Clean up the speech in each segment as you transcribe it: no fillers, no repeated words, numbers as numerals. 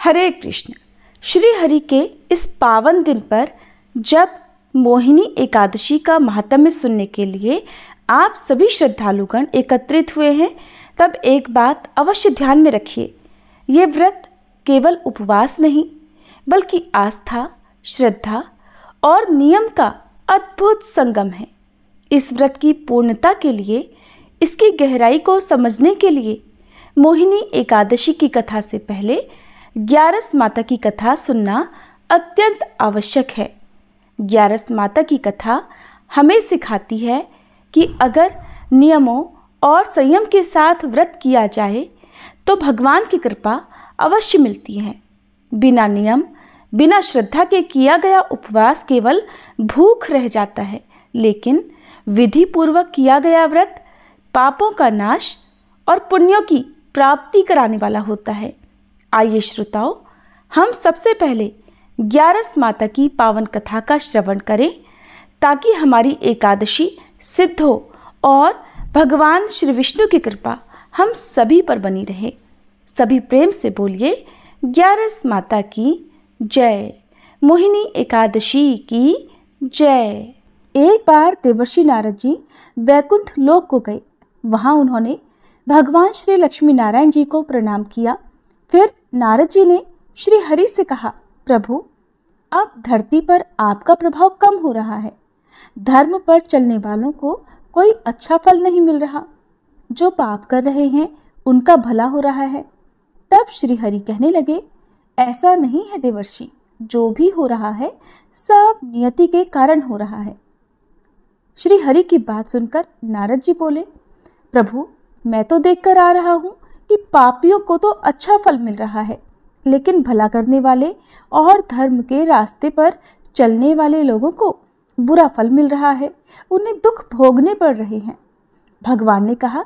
हरे कृष्ण। श्री हरि के इस पावन दिन पर जब मोहिनी एकादशी का महात्म्य सुनने के लिए आप सभी श्रद्धालुगण एकत्रित हुए हैं, तब एक बात अवश्य ध्यान में रखिए। ये व्रत केवल उपवास नहीं बल्कि आस्था, श्रद्धा और नियम का अद्भुत संगम है। इस व्रत की पूर्णता के लिए, इसकी गहराई को समझने के लिए मोहिनी एकादशी की कथा से पहले ग्यारस माता की कथा सुनना अत्यंत आवश्यक है। ग्यारस माता की कथा हमें सिखाती है कि अगर नियमों और संयम के साथ व्रत किया जाए तो भगवान की कृपा अवश्य मिलती है। बिना नियम, बिना श्रद्धा के किया गया उपवास केवल भूख रह जाता है, लेकिन विधि पूर्वक किया गया व्रत पापों का नाश और पुण्यों की प्राप्ति कराने वाला होता है। आइए श्रोताओं, हम सबसे पहले ग्यारस माता की पावन कथा का श्रवण करें ताकि हमारी एकादशी सिद्ध हो और भगवान श्री विष्णु की कृपा हम सभी पर बनी रहे। सभी प्रेम से बोलिए ग्यारस माता की जय, मोहिनी एकादशी की जय। एक बार देवर्षि नारद जी वैकुंठ लोक को गए। वहां उन्होंने भगवान श्री लक्ष्मी नारायण जी को प्रणाम किया। फिर नारद जी ने श्री हरि से कहा, प्रभु, अब धरती पर आपका प्रभाव कम हो रहा है। धर्म पर चलने वालों को कोई अच्छा फल नहीं मिल रहा। जो पाप कर रहे हैं उनका भला हो रहा है। तब श्री हरि कहने लगे, ऐसा नहीं है देवर्षि, जो भी हो रहा है सब नियति के कारण हो रहा है। श्री हरि की बात सुनकर नारद जी बोले, प्रभु, मैं तो देखकर आ रहा हूँ कि पापियों को तो अच्छा फल मिल रहा है, लेकिन भला करने वाले और धर्म के रास्ते पर चलने वाले लोगों को बुरा फल मिल रहा है। उन्हें दुख भोगने पड़ रहे हैं। भगवान ने कहा,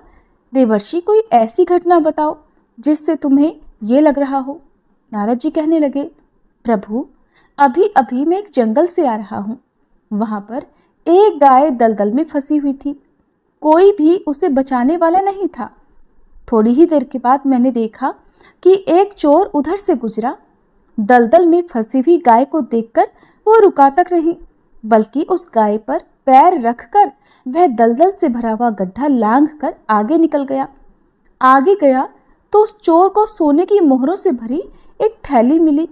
देवर्षि, कोई ऐसी घटना बताओ जिससे तुम्हें ये लग रहा हो। नारद जी कहने लगे, प्रभु, अभी अभी मैं एक जंगल से आ रहा हूँ। वहाँ पर एक गाय दलदल में फंसी हुई थी। कोई भी उसे बचाने वाला नहीं था। थोड़ी ही देर के बाद मैंने देखा कि एक चोर उधर से गुजरा। दलदल में फंसी हुई गाय को देखकर वो रुका तक नहीं, बल्कि उस गाय पर पैर रखकर वह दलदल से भरा हुआ गड्ढा लांघकर आगे निकल गया। आगे गया तो उस चोर को सोने की मोहरों से भरी एक थैली मिली।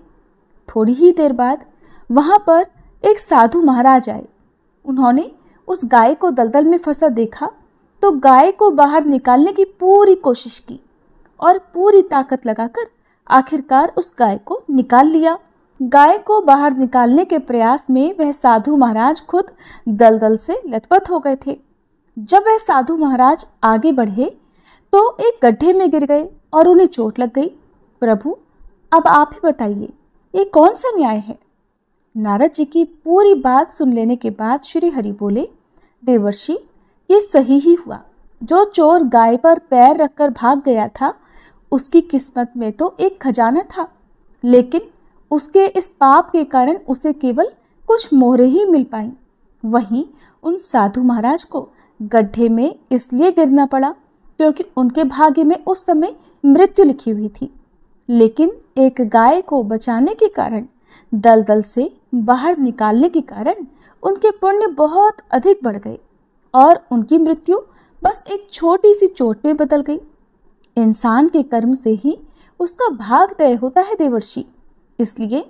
थोड़ी ही देर बाद वहां पर एक साधु महाराज आए। उन्होंने उस गाय को दलदल में फंसा देखा तो गाय को बाहर निकालने की पूरी कोशिश की और पूरी ताकत लगाकर आखिरकार उस गाय को निकाल लिया। गाय को बाहर निकालने के प्रयास में वह साधु महाराज खुद दलदल से लथपथ हो गए थे। जब वह साधु महाराज आगे बढ़े तो एक गड्ढे में गिर गए और उन्हें चोट लग गई। प्रभु, अब आप ही बताइए, ये कौन सा न्याय है? नारद जी की पूरी बात सुन लेने के बाद श्री हरि बोले, देवर्षि, ये सही ही हुआ। जो चोर गाय पर पैर रखकर भाग गया था, उसकी किस्मत में तो एक खजाना था, लेकिन उसके इस पाप के कारण उसे केवल कुछ मोहरें ही मिल पाईं। वहीं उन साधु महाराज को गड्ढे में इसलिए गिरना पड़ा क्योंकि उनके भाग्य में उस समय मृत्यु लिखी हुई थी। लेकिन एक गाय को बचाने के कारण, दलदल से बाहर निकालने के कारण उनके पुण्य बहुत अधिक बढ़ गए और उनकी मृत्यु बस एक छोटी सी चोट में बदल गई। इंसान के कर्म से ही उसका भाग तय होता है देवर्षि, इसलिए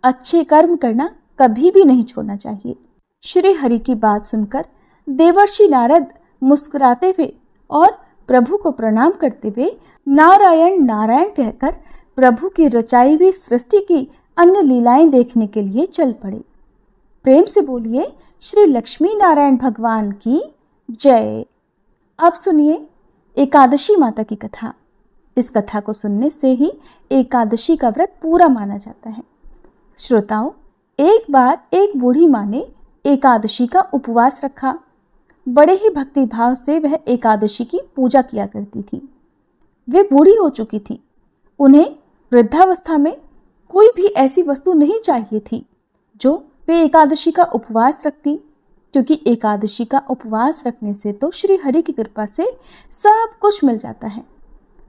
अच्छे कर्म करना कभी भी नहीं छोड़ना चाहिए। श्री हरि की बात सुनकर देवर्षि नारद मुस्कुराते हुए और प्रभु को प्रणाम करते हुए नारायण नारायण कहकर प्रभु की रचाई हुई सृष्टि की अन्य लीलाएं देखने के लिए चल पड़े। प्रेम से बोलिए श्री लक्ष्मी नारायण भगवान की जय। अब सुनिए एकादशी माता की कथा। इस कथा को सुनने से ही एकादशी का व्रत पूरा माना जाता है। श्रोताओं, एक बार एक बूढ़ी माँ ने एकादशी का उपवास रखा। बड़े ही भक्ति भाव से वह एकादशी की पूजा किया करती थी। वे बूढ़ी हो चुकी थी। उन्हें वृद्धावस्था में कोई भी ऐसी वस्तु नहीं चाहिए थी जो वे एकादशी का उपवास रखती, क्योंकि एकादशी का उपवास रखने से तो श्री हरि की कृपा से सब कुछ मिल जाता है।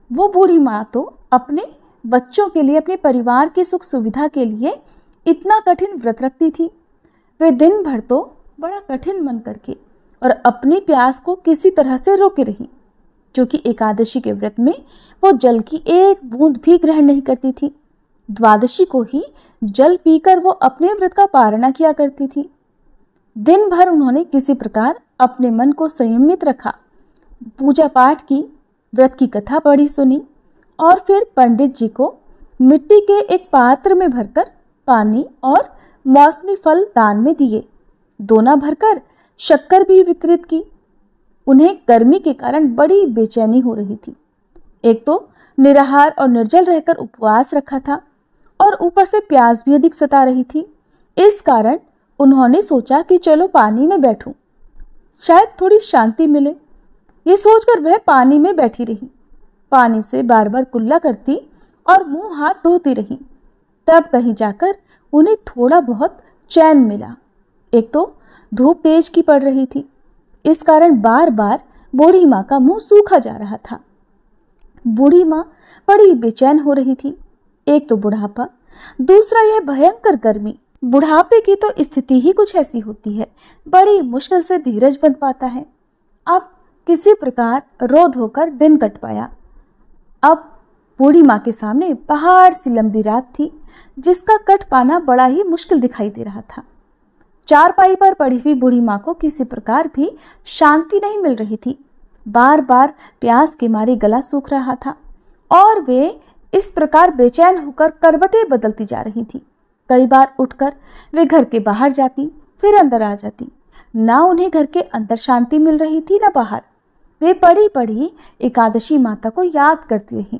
वो बूढ़ी माँ तो अपने बच्चों के लिए, अपने परिवार की सुख सुविधा के लिए इतना कठिन व्रत रखती थी। वे दिन भर तो बड़ा कठिन मन करके और अपनी प्यास को किसी तरह से रोके रही, क्योंकि एकादशी के व्रत में वो जल की एक बूंद भी ग्रहण नहीं करती थी। द्वादशी को ही जल पीकर वो अपने व्रत का पारणा किया करती थी। दिन भर उन्होंने किसी प्रकार अपने मन को संयमित रखा, पूजा पाठ की, व्रत की कथा पढ़ी सुनी और फिर पंडित जी को मिट्टी के एक पात्र में भरकर पानी और मौसमी फल दान में दिए। दोना भरकर शक्कर भी वितरित की। उन्हें गर्मी के कारण बड़ी बेचैनी हो रही थी। एक तो निराहार और निर्जल रहकर उपवास रखा था और ऊपर से प्यास भी अधिक सता रही थी। इस कारण उन्होंने सोचा कि चलो पानी में बैठूं, शायद थोड़ी शांति मिले। ये सोचकर वह पानी में बैठी रही, पानी से बार बार कुल्ला करती और मुंह हाथ धोती रही। तब कहीं जाकर उन्हें थोड़ा बहुत चैन मिला। एक तो धूप तेज की पड़ रही थी, इस कारण बार बार बूढ़ी माँ का मुंह सूखा जा रहा था। बूढ़ी माँ बड़ी बेचैन हो रही थी। एक तो बुढ़ापा, दूसरा यह भयंकर गर्मी। बुढ़ापे की तो स्थिति ही कुछ ऐसी होती है, बड़ी मुश्किल से धीरज बंध पाता है। अब किसी प्रकार रो धोकर दिन कट पाया। अब बूढ़ी माँ के सामने पहाड़ सी लंबी रात थी, जिसका कट पाना बड़ा ही मुश्किल दिखाई दे रहा था। चारपाई पर पड़ी हुई बूढ़ी माँ को किसी प्रकार भी शांति नहीं मिल रही थी। बार बार प्यास के मारे गला सूख रहा था और वे इस प्रकार बेचैन होकर करवटें बदलती जा रही थी। कई बार उठकर वे घर के बाहर जाती, फिर अंदर आ जाती। ना उन्हें घर के अंदर शांति मिल रही थी, ना बाहर। वे पड़ी पड़ी एकादशी माता को याद करती रहीं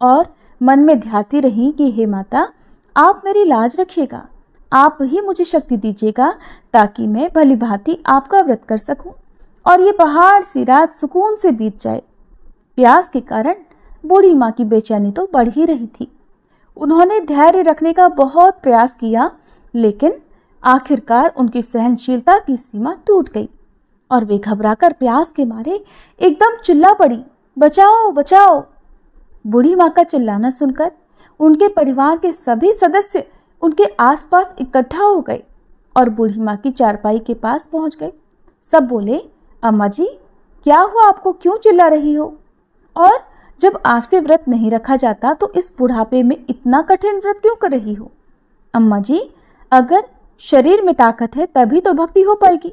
और मन में ध्याती रहीं कि हे माता, आप मेरी लाज रखिएगा, आप ही मुझे शक्ति दीजिएगा ताकि मैं भली भांति आपका व्रत कर सकूं और ये पहाड़ सी रात सुकून से बीत जाए। प्यास के कारण बूढ़ी माँ की बेचैनी तो बढ़ ही रही थी। उन्होंने धैर्य रखने का बहुत प्रयास किया, लेकिन आखिरकार उनकी सहनशीलता की सीमा टूट गई और वे घबराकर प्यास के मारे एकदम चिल्ला पड़ी, बचाओ बचाओ। बूढ़ी माँ का चिल्लाना सुनकर उनके परिवार के सभी सदस्य उनके आसपास इकट्ठा हो गए और बूढ़ी माँ की चारपाई के पास पहुंच गए। सब बोले, अम्मा जी क्या हुआ, आपको क्यों चिल्ला रही हो? और जब आपसे व्रत नहीं रखा जाता तो इस बुढ़ापे में इतना कठिन व्रत क्यों कर रही हो? अम्मा जी, अगर शरीर में ताकत है तभी तो भक्ति हो पाएगी,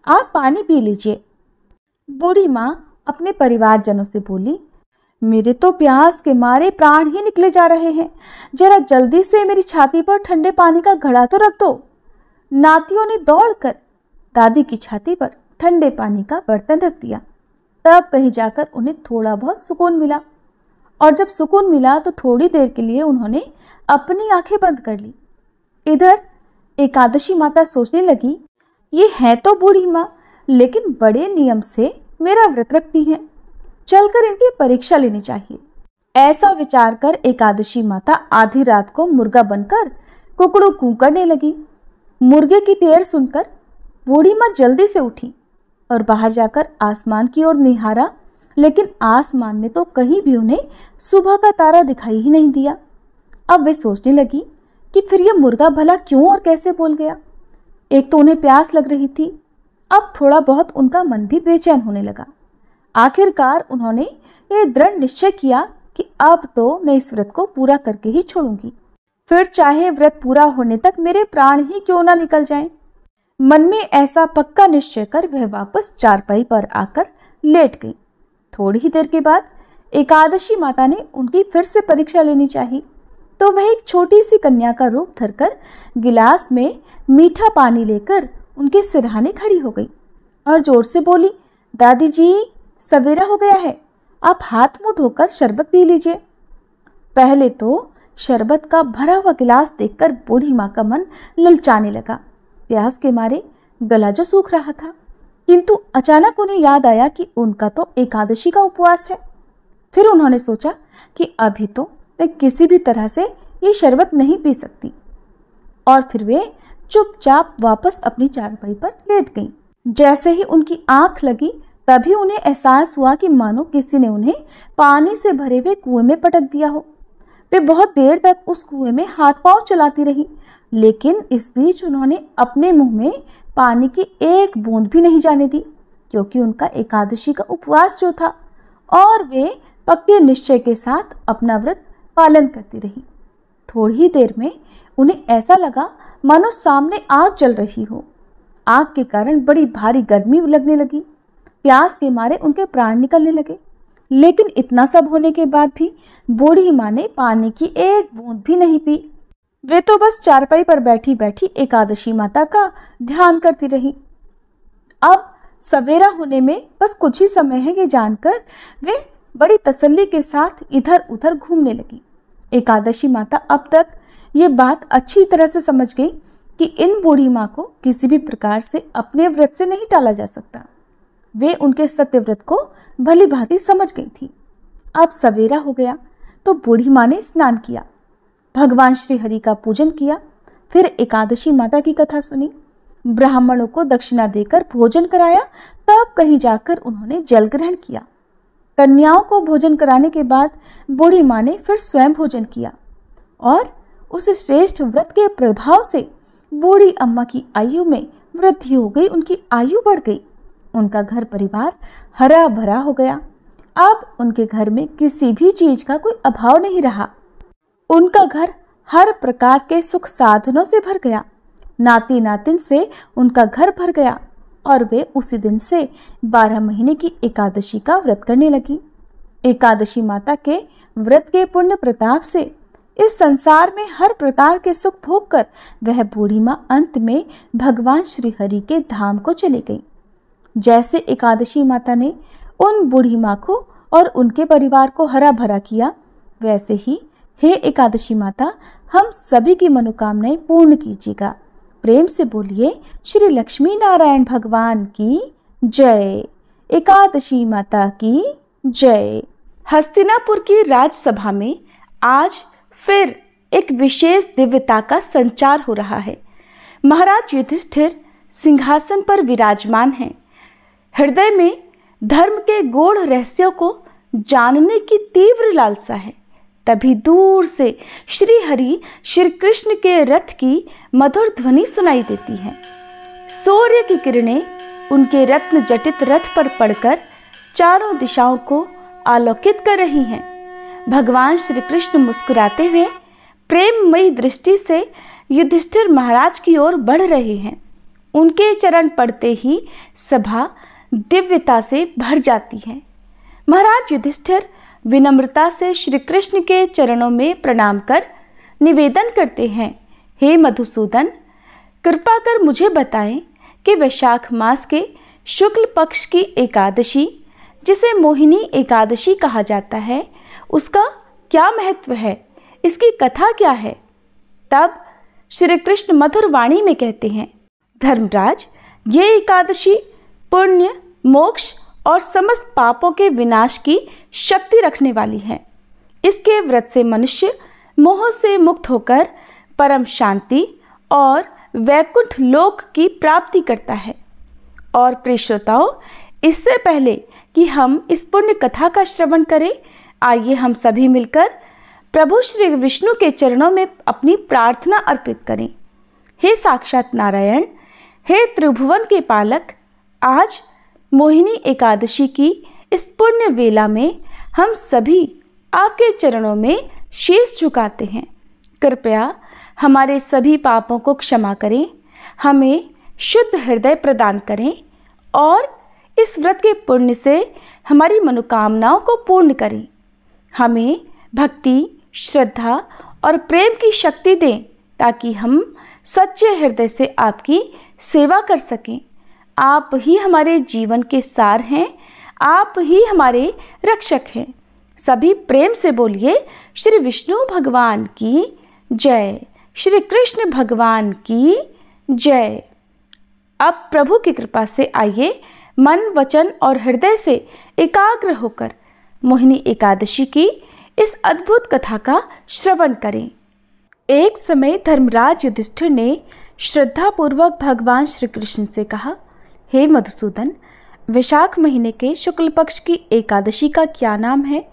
आप पानी पी लीजिए। बूढ़ी माँ अपने परिवारजनों से बोली, मेरे तो प्यास के मारे प्राण ही निकले जा रहे हैं, जरा जल्दी से मेरी छाती पर ठंडे पानी का घड़ा तो रख दो। नातियों ने दौड़कर दादी की छाती पर ठंडे पानी का बर्तन रख दिया। तब कहीं जाकर उन्हें थोड़ा बहुत सुकून मिला और जब सुकून मिला तो थोड़ी देर के लिए उन्होंने अपनी आंखें बंद कर ली। इधर एकादशी माता सोचने लगी, ये है तो बूढ़ी माँ, लेकिन बड़े नियम से मेरा व्रत रखती हैं, चलकर इनकी परीक्षा लेनी चाहिए। ऐसा विचार कर एकादशी माता आधी रात को मुर्गा बनकर कुकड़ू कू करने लगी। मुर्गे की टेर सुनकर बूढ़ी माँ जल्दी से उठी और बाहर जाकर आसमान की ओर निहारा, लेकिन आसमान में तो कहीं भी उन्हें सुबह का तारा दिखाई ही नहीं दिया। अब वे सोचने लगी कि फिर यह मुर्गा भला क्यों और कैसे बोल गया। एक तो उन्हें प्यास लग रही थी, अब थोड़ा बहुत उनका मन भी बेचैन होने लगा। आखिरकार उन्होंने ये दृढ़ निश्चय किया कि अब तो मैं इस व्रत को पूरा करके ही छोड़ूंगी, फिर चाहे व्रत पूरा होने तक मेरे प्राण ही क्यों ना निकल जाएं। मन में ऐसा पक्का निश्चय कर वह वापस चारपाई पर आकर लेट गई। थोड़ी ही देर के बाद एकादशी माता ने उनकी फिर से परीक्षा लेनी चाहिए, तो वह एक छोटी सी कन्या का रूप धरकर गिलास में मीठा पानी लेकर उनके सिरहाने खड़ी हो गई और जोर से बोली, दादी जी सवेरा हो गया है, आप हाथ मुंह धोकर शरबत पी लीजिए। पहले तो शरबत का भरा हुआ गिलास देखकर बूढ़ी माँ का मन ललचाने लगा। प्यास के मारे गला जो सूख रहा था, किंतु अचानक उन्हें याद आया कि उनका तो एकादशी का उपवास है। फिर उन्होंने सोचा कि अभी तो वे किसी भी तरह से ये शरबत नहीं पी सकती और फिर वे चुपचाप वापस अपनी चारपाई पर लेट गईं। जैसे ही उनकी आंख लगी तभी उन्हें एहसास हुआ कि मानो किसी ने उन्हें पानी से भरे हुए कुएं में पटक दिया हो। वे बहुत देर तक उस कुएं में हाथ पांव चलाती रहीं, लेकिन इस बीच उन्होंने अपने मुंह में पानी की एक बूंद भी नहीं जाने दी, क्योंकि उनका एकादशी का उपवास जो था, और वे पक्के निश्चय के साथ अपना व्रत पालन करती रही। थोड़ी ही देर में उन्हें ऐसा लगा मानो सामने आग जल रही हो। आग के कारण बड़ी भारी गर्मी लगने लगी। प्यास के मारे उनके प्राण निकलने लगे। लेकिन इतना सब होने के बाद भी बूढ़ी माँ ने पानी की एक बूंद भी नहीं पी। वे तो बस चारपाई पर बैठी बैठी एकादशी माता का ध्यान करती रही। अब सवेरा होने में बस कुछ ही समय है, ये जानकर वे बड़ी तसल्ली के साथ इधर उधर घूमने लगी। एकादशी माता अब तक ये बात अच्छी तरह से समझ गई कि इन बूढ़ी माँ को किसी भी प्रकार से अपने व्रत से नहीं टाला जा सकता। वे उनके सत्य व्रत को भली भांति समझ गई थी। अब सवेरा हो गया तो बूढ़ी माँ ने स्नान किया, भगवान श्री हरि का पूजन किया, फिर एकादशी माता की कथा सुनी, ब्राह्मणों को दक्षिणा देकर भोजन कराया, तब कहीं जाकर उन्होंने जल ग्रहण किया। कन्याओं को भोजन कराने के बाद बूढ़ी माँ ने फिर स्वयं भोजन किया और उस श्रेष्ठ व्रत के प्रभाव से बूढ़ी अम्मा की आयु में वृद्धि हो गई, उनकी आयु बढ़ गई। उनका घर परिवार हरा भरा हो गया। अब उनके घर में किसी भी चीज का कोई अभाव नहीं रहा। उनका घर हर प्रकार के सुख साधनों से भर गया। नाती नातिन से उनका घर भर गया और वे उसी दिन से 12 महीने की एकादशी का व्रत करने लगी। एकादशी माता के व्रत के पुण्य प्रताप से इस संसार में हर प्रकार के सुख भोग कर वह बूढ़ी माँ अंत में भगवान श्री हरि के धाम को चली गई। जैसे एकादशी माता ने उन बूढ़ी माँ को और उनके परिवार को हरा भरा किया, वैसे ही हे एकादशी माता, हम सभी की मनोकामनाएं पूर्ण कीजिएगा। प्रेम से बोलिए श्री लक्ष्मी नारायण भगवान की जय। एकादशी माता की जय। हस्तिनापुर की राजसभा में आज फिर एक विशेष दिव्यता का संचार हो रहा है। महाराज युधिष्ठिर सिंहासन पर विराजमान हैं। हृदय में धर्म के गूढ़ रहस्यों को जानने की तीव्र लालसा है। तभी दूर से श्री हरि श्री कृष्ण के रथ की मधुर ध्वनि सुनाई देती है। सूर्य की किरणें उनके रत्न जटित रथ पर पड़कर चारों दिशाओं को आलोकित कर रही हैं। भगवान श्री कृष्ण मुस्कुराते हुए प्रेममयी दृष्टि से युधिष्ठिर महाराज की ओर बढ़ रहे हैं। उनके चरण पड़ते ही सभा दिव्यता से भर जाती है। महाराज युधिष्ठिर विनम्रता से श्री कृष्ण के चरणों में प्रणाम कर निवेदन करते हैं, हे मधुसूदन, कृपा कर मुझे बताएं कि वैशाख मास के शुक्ल पक्ष की एकादशी, जिसे मोहिनी एकादशी कहा जाता है, उसका क्या महत्व है, इसकी कथा क्या है। तब श्री कृष्ण मधुर वाणी में कहते हैं, धर्मराज, ये एकादशी पुण्य, मोक्ष और समस्त पापों के विनाश की शक्ति रखने वाली है। इसके व्रत से मनुष्य मोह से मुक्त होकर परम शांति और वैकुंठ लोक की प्राप्ति करता है। और प्रिय श्रोताओं, इससे पहले कि हम इस पुण्य कथा का श्रवण करें, आइए हम सभी मिलकर प्रभु श्री विष्णु के चरणों में अपनी प्रार्थना अर्पित करें। हे साक्षात नारायण, हे त्रिभुवन के पालक, आज मोहिनी एकादशी की इस पुण्य वेला में हम सभी आपके चरणों में शीश झुकाते हैं। कृपया हमारे सभी पापों को क्षमा करें, हमें शुद्ध हृदय प्रदान करें और इस व्रत के पुण्य से हमारी मनोकामनाओं को पूर्ण करें। हमें भक्ति, श्रद्धा और प्रेम की शक्ति दें ताकि हम सच्चे हृदय से आपकी सेवा कर सकें। आप ही हमारे जीवन के सार हैं, आप ही हमारे रक्षक हैं। सभी प्रेम से बोलिए श्री विष्णु भगवान की जय, श्री कृष्ण भगवान की जय। अब प्रभु की कृपा से आइए मन, वचन और हृदय से एकाग्र होकर मोहिनी एकादशी की इस अद्भुत कथा का श्रवण करें। एक समय धर्मराज युधिष्ठिर ने श्रद्धापूर्वक भगवान श्री कृष्ण से कहा, हे मधुसूदन, वैशाख महीने के शुक्ल पक्ष की एकादशी का क्या नाम है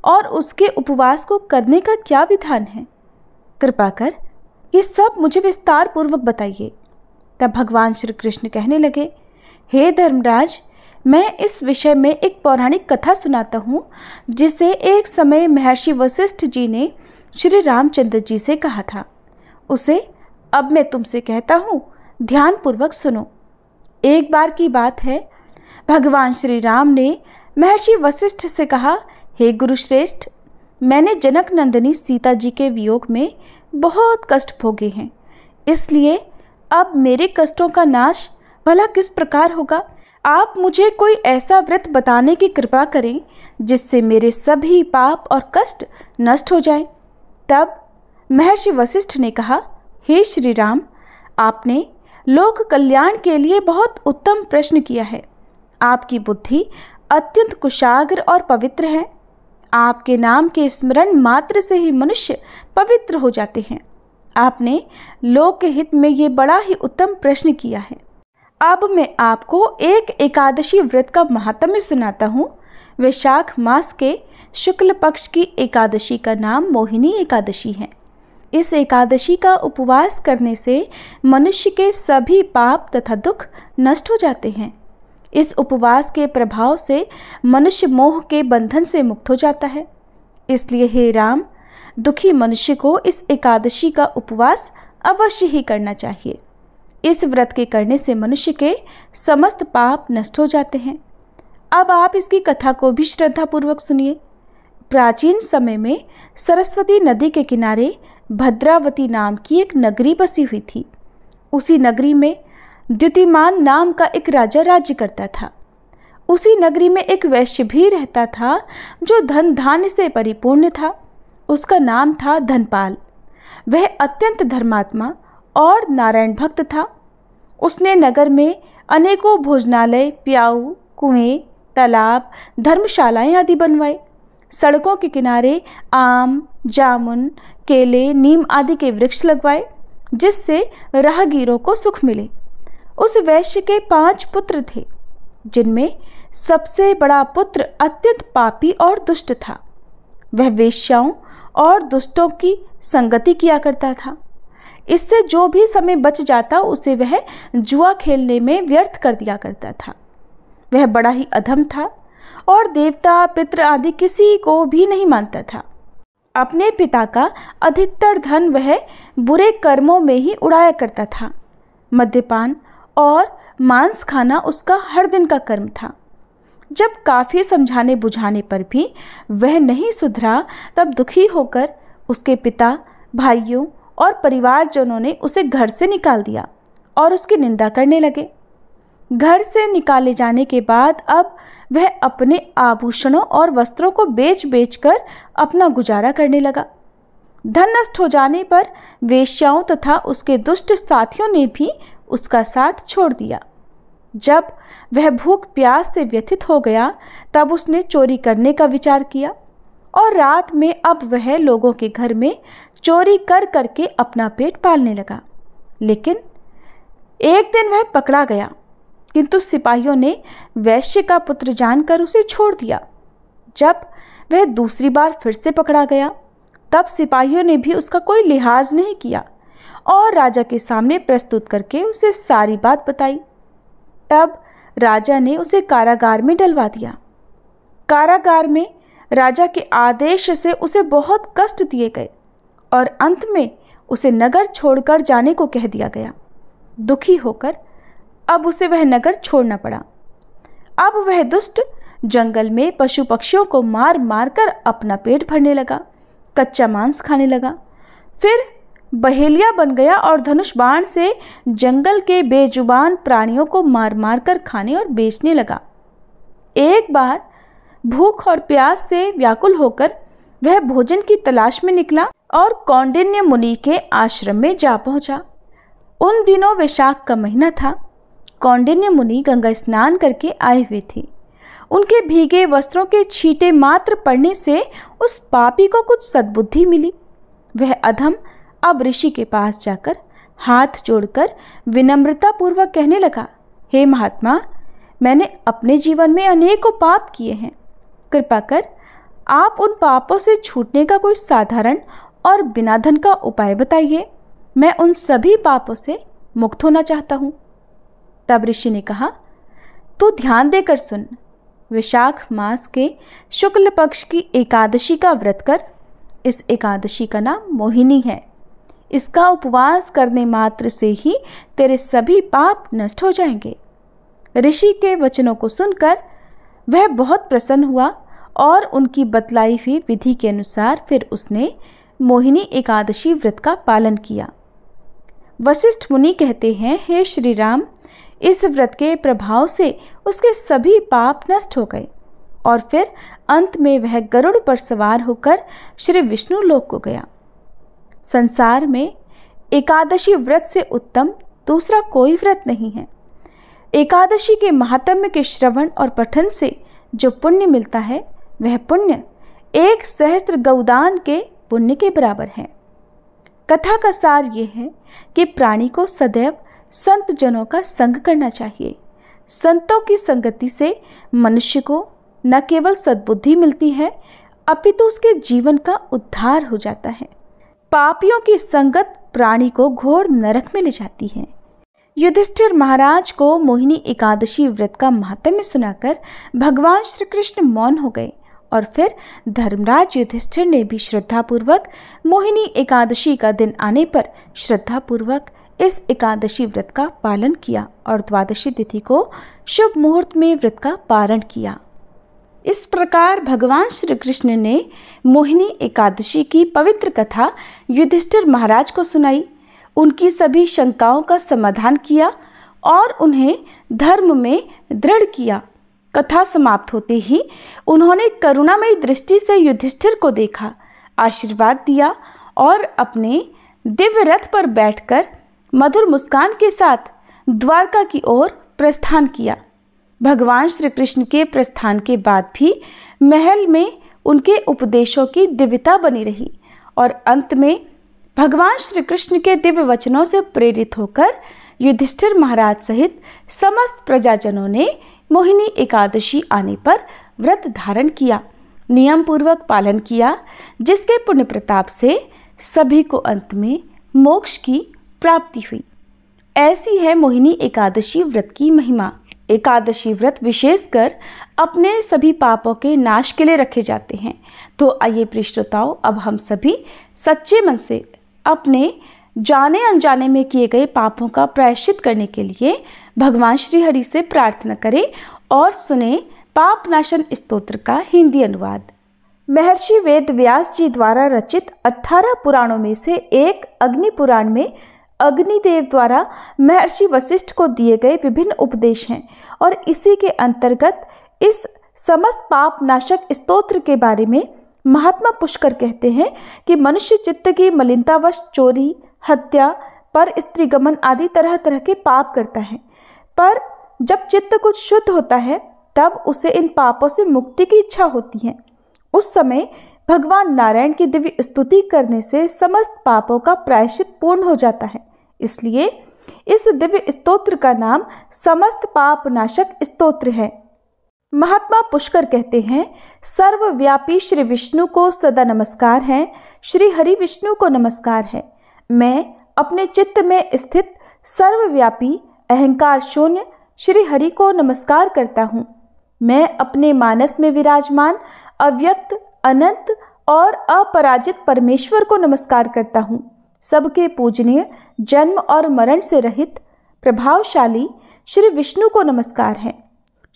और उसके उपवास को करने का क्या विधान है? कृपा कर ये सब मुझे विस्तार पूर्वक बताइए। तब भगवान श्री कृष्ण कहने लगे, हे धर्मराज, मैं इस विषय में एक पौराणिक कथा सुनाता हूँ जिसे एक समय महर्षि वशिष्ठ जी ने श्री रामचंद्र जी से कहा था। उसे अब मैं तुमसे कहता हूँ, ध्यानपूर्वक सुनो। एक बार की बात है, भगवान श्री राम ने महर्षि वशिष्ठ से कहा, हे गुरुश्रेष्ठ, मैंने जनक नंदिनी सीता जी के वियोग में बहुत कष्ट भोगे हैं, इसलिए अब मेरे कष्टों का नाश भला किस प्रकार होगा? आप मुझे कोई ऐसा व्रत बताने की कृपा करें जिससे मेरे सभी पाप और कष्ट नष्ट हो जाएं। तब महर्षि वशिष्ठ ने कहा, हे श्री राम, आपने लोक कल्याण के लिए बहुत उत्तम प्रश्न किया है। आपकी बुद्धि अत्यंत कुशाग्र और पवित्र है। आपके नाम के स्मरण मात्र से ही मनुष्य पवित्र हो जाते हैं। आपने लोक हित में ये बड़ा ही उत्तम प्रश्न किया है। अब मैं आपको एक एकादशी व्रत का महात्म्य सुनाता हूँ। वैशाख मास के शुक्ल पक्ष की एकादशी का नाम मोहिनी एकादशी है। इस एकादशी का उपवास करने से मनुष्य के सभी पाप तथा दुख नष्ट हो जाते हैं। इस उपवास के प्रभाव से मनुष्य मोह के बंधन से मुक्त हो जाता है। इसलिए हे राम, दुखी मनुष्य को इस एकादशी का उपवास अवश्य ही करना चाहिए। इस व्रत के करने से मनुष्य के समस्त पाप नष्ट हो जाते हैं। अब आप इसकी कथा को भी श्रद्धापूर्वक सुनिए। प्राचीन समय में सरस्वती नदी के किनारे भद्रावती नाम की एक नगरी बसी हुई थी। उसी नगरी में द्युतिमान नाम का एक राजा राज्य करता था। उसी नगरी में एक वैश्य भी रहता था जो धन धान्य से परिपूर्ण था। उसका नाम था धनपाल। वह अत्यंत धर्मात्मा और नारायण भक्त था। उसने नगर में अनेकों भोजनालय, प्याऊ, कुएं, तालाब, धर्मशालाएं आदि बनवाए। सड़कों के किनारे आम, जामुन, केले, नीम आदि के वृक्ष लगवाए जिससे राहगीरों को सुख मिले। उस वैश्य के 5 पुत्र थे, जिनमें सबसे बड़ा पुत्र अत्यंत पापी और दुष्ट था। वह वेश्याओं और दुष्टों की संगति किया करता था। इससे जो भी समय बच जाता उसे वह जुआ खेलने में व्यर्थ कर दिया करता था। वह बड़ा ही अधम था और देवता, पितृ आदि किसी को भी नहीं मानता था। अपने पिता का अधिकतर धन वह बुरे कर्मों में ही उड़ाया करता था। मद्यपान और मांस खाना उसका हर दिन का कर्म था। जब काफ़ी समझाने बुझाने पर भी वह नहीं सुधरा, तब दुखी होकर उसके पिता, भाइयों और परिवारजनों ने उसे घर से निकाल दिया और उसकी निंदा करने लगे। घर से निकाले जाने के बाद अब वह अपने आभूषणों और वस्त्रों को बेच बेच कर अपना गुजारा करने लगा। धन नष्ट हो जाने पर वेश्याओं तथा उसके दुष्ट साथियों ने भी उसका साथ छोड़ दिया। जब वह भूख प्यास से व्यथित हो गया, तब उसने चोरी करने का विचार किया और रात में अब वह लोगों के घर में चोरी कर करके अपना पेट पालने लगा। लेकिन एक दिन वह पकड़ा गया, किंतु सिपाहियों ने वैश्य का पुत्र जानकर उसे छोड़ दिया। जब वह दूसरी बार फिर से पकड़ा गया, तब सिपाहियों ने भी उसका कोई लिहाज नहीं किया और राजा के सामने प्रस्तुत करके उसे सारी बात बताई। तब राजा ने उसे कारागार में डलवा दिया। कारागार में राजा के आदेश से उसे बहुत कष्ट दिए गए और अंत में उसे नगर छोड़कर जाने को कह दिया गया। दुखी होकर अब उसे वह नगर छोड़ना पड़ा। अब वह दुष्ट जंगल में पशु पक्षियों को मार मार कर अपना पेट भरने लगा, कच्चा मांस खाने लगा। फिर बहेलिया बन गया और धनुष बाण से जंगल के बेजुबान प्राणियों को मार मार कर खाने और बेचने लगा। एक बार भूख और प्यास से व्याकुल होकर वह भोजन की तलाश में निकला और कौंडिन्य मुनि के आश्रम में जा पहुंचा। उन दिनों वैशाख का महीना था। कौंडिन्य मुनि गंगा स्नान करके आए हुए थे। उनके भीगे वस्त्रों के छींटे मात्र पड़ने से उस पापी को कुछ सद्बुद्धि मिली। वह अधम अब ऋषि के पास जाकर हाथ जोड़कर विनम्रता पूर्वक कहने लगा, हे महात्मा, मैंने अपने जीवन में अनेकों पाप किए हैं। कृपा कर आप उन पापों से छूटने का कोई साधारण और बिना धन का उपाय बताइए। मैं उन सभी पापों से मुक्त होना चाहता हूँ। तब ऋषि ने कहा, तू ध्यान देकर सुन। वैशाख मास के शुक्ल पक्ष की एकादशी का व्रत कर। इस एकादशी का नाम मोहिनी है। इसका उपवास करने मात्र से ही तेरे सभी पाप नष्ट हो जाएंगे। ऋषि के वचनों को सुनकर वह बहुत प्रसन्न हुआ और उनकी बतलाई हुई विधि के अनुसार फिर उसने मोहिनी एकादशी व्रत का पालन किया। वशिष्ठ मुनि कहते हैं, हे श्री राम, इस व्रत के प्रभाव से उसके सभी पाप नष्ट हो गए और फिर अंत में वह गरुड़ पर सवार होकर श्री विष्णु लोक को गया। संसार में एकादशी व्रत से उत्तम दूसरा कोई व्रत नहीं है। एकादशी के महात्म्य के श्रवण और पठन से जो पुण्य मिलता है वह पुण्य 1 सहस्त्र गौदान के पुण्य के बराबर है। कथा का सार ये है कि प्राणी को सदैव संत जनों का संग करना चाहिए। संतों की संगति से मनुष्य को न केवल सद्बुद्धि मिलती है अपितु उसके जीवन का उद्धार हो जाता है। पापियों की संगत प्राणी को घोर नरक में ले जाती है। युधिष्ठिर महाराज को मोहिनी एकादशी व्रत का महात्म्य सुनाकर भगवान श्री कृष्ण मौन हो गए और फिर धर्मराज युधिष्ठिर ने भी श्रद्धापूर्वक मोहिनी एकादशी का दिन आने पर श्रद्धापूर्वक इस एकादशी व्रत का पालन किया और द्वादशी तिथि को शुभ मुहूर्त में व्रत का पारण किया। इस प्रकार भगवान श्री कृष्ण ने मोहिनी एकादशी की पवित्र कथा युधिष्ठिर महाराज को सुनाई, उनकी सभी शंकाओं का समाधान किया और उन्हें धर्म में दृढ़ किया। कथा समाप्त होते ही उन्होंने करुणामयी दृष्टि से युधिष्ठिर को देखा, आशीर्वाद दिया और अपने दिव्य रथ पर बैठकर मधुर मुस्कान के साथ द्वारका की ओर प्रस्थान किया। भगवान श्री कृष्ण के प्रस्थान के बाद भी महल में उनके उपदेशों की दिव्यता बनी रही और अंत में भगवान श्री कृष्ण के दिव्य वचनों से प्रेरित होकर युधिष्ठिर महाराज सहित समस्त प्रजाजनों ने मोहिनी एकादशी आने पर व्रत धारण किया, नियम पूर्वक पालन किया, जिसके पुण्य प्रताप से सभी को अंत में मोक्ष की प्राप्ति हुई। ऐसी है मोहिनी एकादशी व्रत की महिमा। एकादशी व्रत विशेषकर अपने सभी पापों के नाश के लिए रखे जाते हैं। तो आइए प्रिय श्रोताओं, अब हम सभी सच्चे मन से अपने जाने अनजाने में किए गए पापों का प्रायश्चित करने के लिए भगवान श्री हरि से प्रार्थना करें और सुने पाप नाशन स्तोत्र का हिंदी अनुवाद। महर्षि वेद व्यास जी द्वारा रचित 18 पुराणों में से एक अग्नि पुराण में अग्निदेव द्वारा महर्षि वशिष्ठ को दिए गए विभिन्न उपदेश हैं और इसी के अंतर्गत इस समस्त पाप नाशक स्तोत्र के बारे में महात्मा पुष्कर कहते हैं कि मनुष्य चित्त की मलिनतावश चोरी, हत्या, पर स्त्री गमन आदि तरह तरह के पाप करता है, पर जब चित्त कुछ शुद्ध होता है तब उसे इन पापों से मुक्ति की इच्छा होती है। उस समय भगवान नारायण की दिव्य स्तुति करने से समस्त पापों का प्रायश्चित पूर्ण हो जाता है। इसलिए इस दिव्य स्तोत्र का नाम समस्त पाप नाशक स्तोत्र है। महात्मा पुष्कर कहते हैं, सर्वव्यापी श्री विष्णु को सदा नमस्कार है, श्री हरि विष्णु को नमस्कार है। मैं अपने चित्त में स्थित सर्वव्यापी अहंकार शून्य श्री हरि को नमस्कार करता हूँ। मैं अपने मानस में विराजमान अव्यक्त, अनंत और अपराजित परमेश्वर को नमस्कार करता हूँ। सबके पूजनीय, जन्म और मरण से रहित, प्रभावशाली श्री विष्णु को नमस्कार है।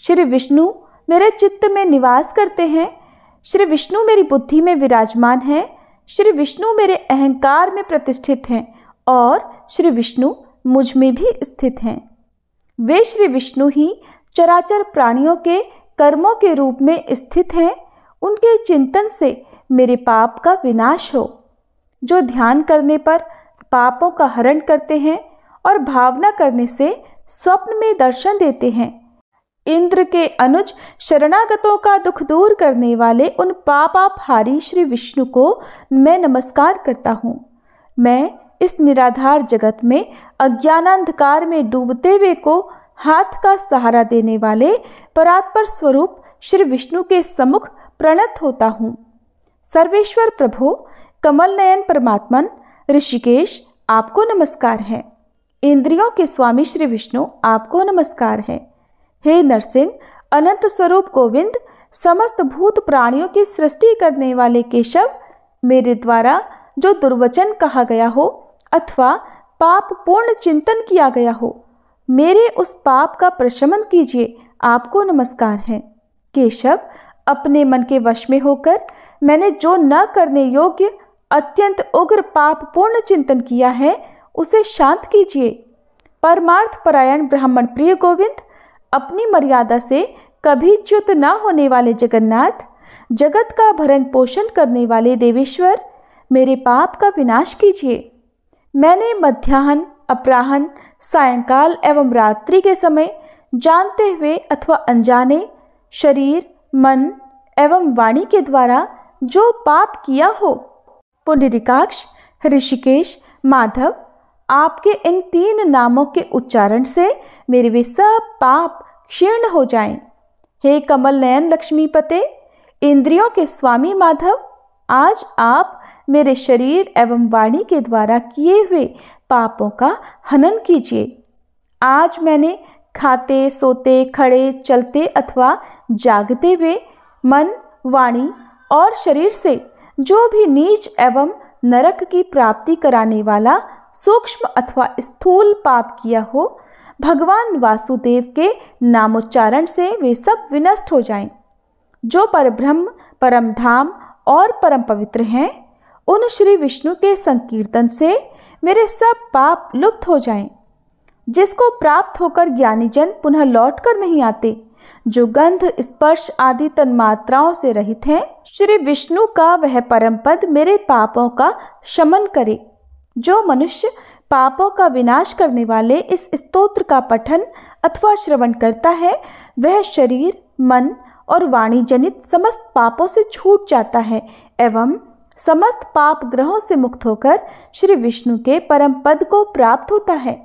श्री विष्णु मेरे चित्त में निवास करते हैं। श्री विष्णु मेरी बुद्धि में विराजमान है। श्री विष्णु मेरे अहंकार में प्रतिष्ठित हैं और श्री विष्णु मुझ में भी स्थित हैं। वे श्री विष्णु ही चराचर प्राणियों के कर्मों के रूप में स्थित हैं। उनके चिंतन से मेरे पाप का विनाश हो। जो ध्यान करने पर पापों का हरण करते हैं और भावना करने से स्वप्न में दर्शन देते हैं। इंद्र के अनुज शरणागतों का दुख दूर करने वाले उन पापापहारी श्री विष्णु को मैं नमस्कार करता हूँ। मैं इस निराधार जगत में अज्ञानांधकार में डूबते हुए को हाथ का सहारा देने वाले परात्पर स्वरूप श्री विष्णु के सम्मुख प्रणत होता हूँ। सर्वेश्वर प्रभु, कमल नयन परमात्मन ऋषिकेश, आपको नमस्कार है। इंद्रियों के स्वामी श्री विष्णु, आपको नमस्कार है। हे नरसिंह, अनंत स्वरूप गोविंद, समस्त भूत प्राणियों की सृष्टि करने वाले केशव, मेरे द्वारा जो दुर्वचन कहा गया हो अथवा पाप पूर्ण चिंतन किया गया हो, मेरे उस पाप का प्रशमन कीजिए, आपको नमस्कार है। केशव, अपने मन के वश में होकर मैंने जो न करने योग्य अत्यंत उग्र पाप पूर्ण चिंतन किया है, उसे शांत कीजिए। परमार्थ परायण ब्राह्मण प्रिय गोविंद, अपनी मर्यादा से कभी च्युत न होने वाले जगन्नाथ, जगत का भरण पोषण करने वाले देवेश्वर, मेरे पाप का विनाश कीजिए। मैंने मध्याह्न, अपराह्न, सायंकाल एवं रात्रि के समय जानते हुए अथवा अनजाने शरीर, मन एवं वाणी के द्वारा जो पाप किया हो, पुंडरीकाक्ष, ऋषिकेश, माधव, आपके इन 3 नामों के उच्चारण से मेरे वे सब पाप क्षीण हो जाएं। हे कमल नयन लक्ष्मीपते, इंद्रियों के स्वामी माधव, आज आप मेरे शरीर एवं वाणी के द्वारा किए हुए पापों का हनन कीजिए। आज मैंने खाते, सोते, खड़े, चलते अथवा जागते हुए मन, वाणी और शरीर से जो भी नीच एवं नरक की प्राप्ति कराने वाला सूक्ष्म अथवा स्थूल पाप किया हो, भगवान वासुदेव के नामोच्चारण से वे सब विनष्ट हो जाएं। जो परब्रह्म, परम धाम और परम पवित्र हैं, उन श्री विष्णु के संकीर्तन से मेरे सब पाप लुप्त हो जाएं। जिसको प्राप्त होकर ज्ञानी जन पुनः लौट कर नहीं आते, जो गंध, स्पर्श आदि तन्मात्राओं से रहित हैं, श्री विष्णु का वह परम पद मेरे पापों का शमन करे। जो मनुष्य पापों का विनाश करने वाले इस स्तोत्र का पठन अथवा श्रवण करता है, वह शरीर, मन और वाणी जनित समस्त पापों से छूट जाता है एवं समस्त पाप ग्रहों से मुक्त होकर श्री विष्णु के परम पद को प्राप्त होता है।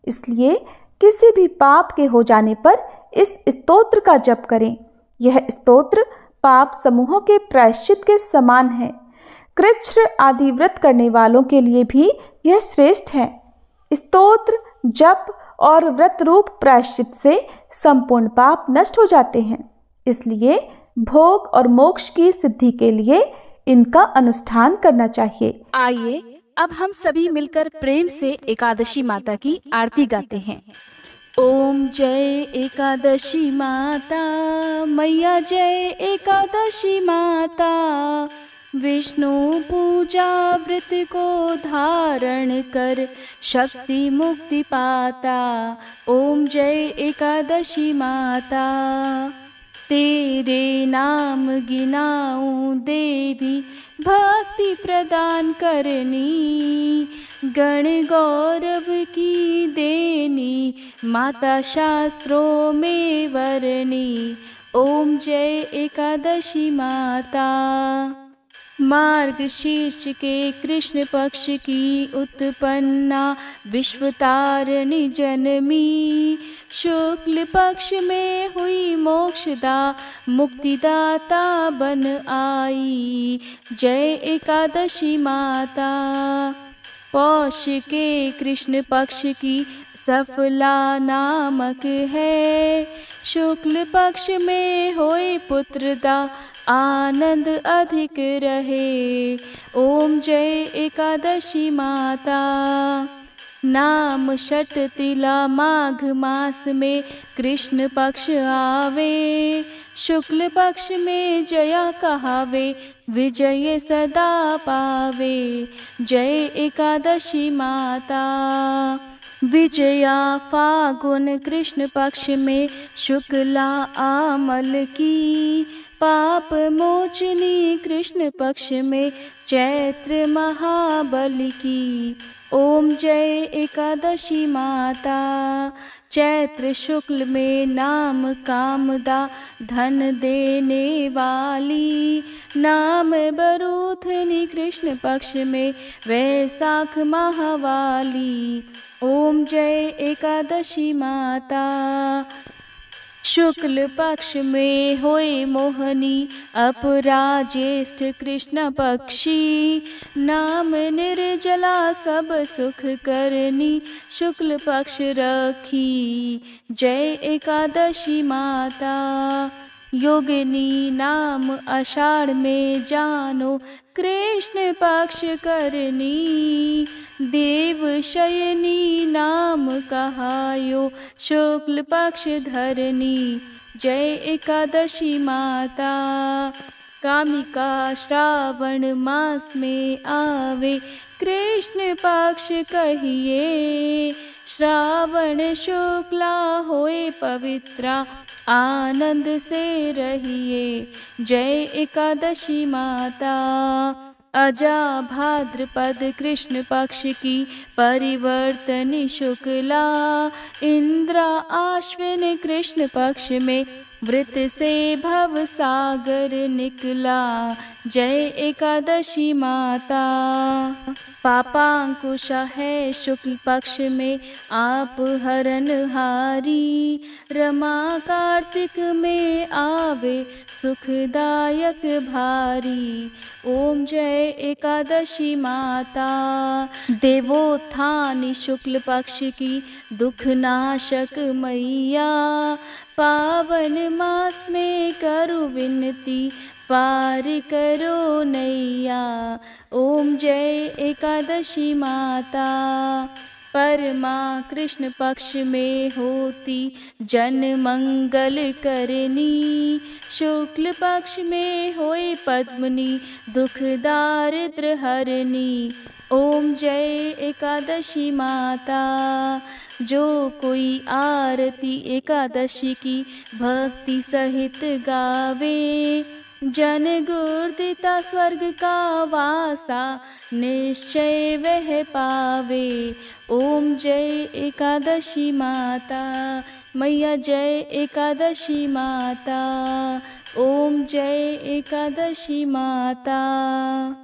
इसलिए किसी भी पाप के हो जाने पर इस स्तोत्र का जप करें। यह स्तोत्र पाप समूहों के प्रायश्चित के समान है। कृच्छ्र आदि व्रत करने वालों के लिए भी यह श्रेष्ठ है। स्तोत्र, जप और व्रत रूप प्रायश्चित से संपूर्ण पाप नष्ट हो जाते हैं। इसलिए भोग और मोक्ष की सिद्धि के लिए इनका अनुष्ठान करना चाहिए। आइए अब हम सभी मिलकर प्रेम से एकादशी माता की आरती गाते हैं। ओम जय एकादशी माता, मैया जय एकादशी माता, विष्णु पूजा व्रत को धारण कर शक्ति मुक्ति पाता। ओम जय एकादशी माता, तेरे नाम गिनाऊं देवी, भक्ति प्रदान करनी, गण गौरव की देनी, माता शास्त्रों में वरनी। ओम जय एकादशी माता। मार्गशीर्ष के कृष्ण पक्ष की उत्पन्ना, विश्वतारिणी जनमी, शुक्ल पक्ष में हुई मोक्षदा, मुक्तिदाता बन आई। जय एकादशी माता। पौष के कृष्ण पक्ष की सफला नामक है, शुक्ल पक्ष में होए पुत्रदा, आनंद अधिक रहे। ओम जय एकादशी माता। नाम षट तिला माघ मास में कृष्ण पक्ष आवे, शुक्ल पक्ष में जया कहावे, विजय सदा पावे। जय एकादशी माता। विजया फागुन कृष्ण पक्ष में शुक्ला आमल की, पाप मोचनी कृष्ण पक्ष में चैत्र महाबली की। ओम जय एकादशी माता। चैत्र शुक्ल में नाम कामदा धन देने वाली। नाम बरूथनी कृष्ण पक्ष में वैशाख महावाली। ओम जय एकादशी माता। शुक्ल पक्ष में होए मोहनी अपराजेष्ठ कृष्ण पक्षी। नाम निर्जला सब सुख करनी शुक्ल पक्ष रखी। जय एकादशी माता। योगिनी नाम आषाढ़ में जानो कृष्ण पक्ष करनी। देव शयनी नाम कहायो शुक्ल पक्ष धरनी। जय एकादशी माता। कामिका श्रावण मास में आवे कृष्ण पक्ष कहिए। श्रावण शुक्ला होए पवित्रा आनंद से रहिए। जय एकादशी माता। अजा भाद्रपद कृष्ण पक्ष की परिवर्तनी शुक्ला। इंद्रा आश्विन कृष्ण पक्ष में वृत से भव सागर निकला। जय एकादशी माता। पापांकुशा है शुक्ल पक्ष में आप हरनहारी। रमा कार्तिक में आवे सुखदायक भारी। ओम जय एकादशी माता। देवोत्थानी शुक्ल पक्ष की दुख नाशक मैया। पावन मास में करू विनती पार करो नैया। ओम जय एकादशी माता। परमा कृष्ण पक्ष में होती जन मंगल करनी। शुक्ल पक्ष में होए पद्मनी दुख दारिद्र हरनी। ओम जय एकादशी माता। जो कोई आरती एकादशी की भक्ति सहित गावे। जन गुर्दिता स्वर्ग का वासा निश्चय वह पावे। ओम जय एकादशी माता। मैया जय एकादशी माता। ओम जय एकादशी माता।